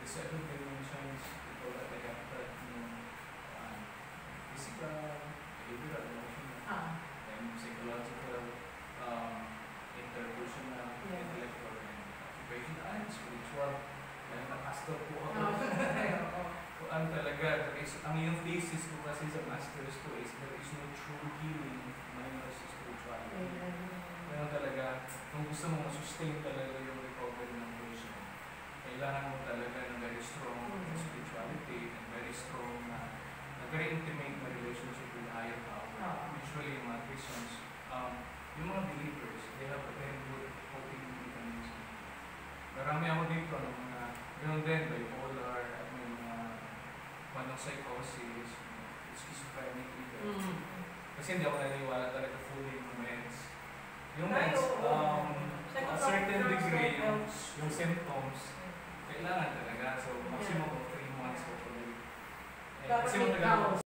seven dimensions, people that they have that, physical, behavioral, emotional, and psychological, interpersonal, intellectual, and occupational, and spiritual. Dahil na-pastor po ako. Ano talaga, ang yung thesis ko kasi sa master's ko is there is no true healing minus spirituality. Kaya talaga, kung gusto mo ma-sustain talaga yung recovery ng person, kailangan mo talaga ng very strong spirituality and very strong very intimate na relationship with higher power. Usually yung mga Christians, yung mga believers, they have a very good coping mechanism. Marami ako dito ng mga, yun din, bipolar, at may mga psychosis, schizophrenic even. Kasi hindi ako naniniwala talaga fully yung meds. Yung meds, a certain degree, yung symptoms, kailangan talaga. So, maximum of 3 months hopefully. Kasi matagal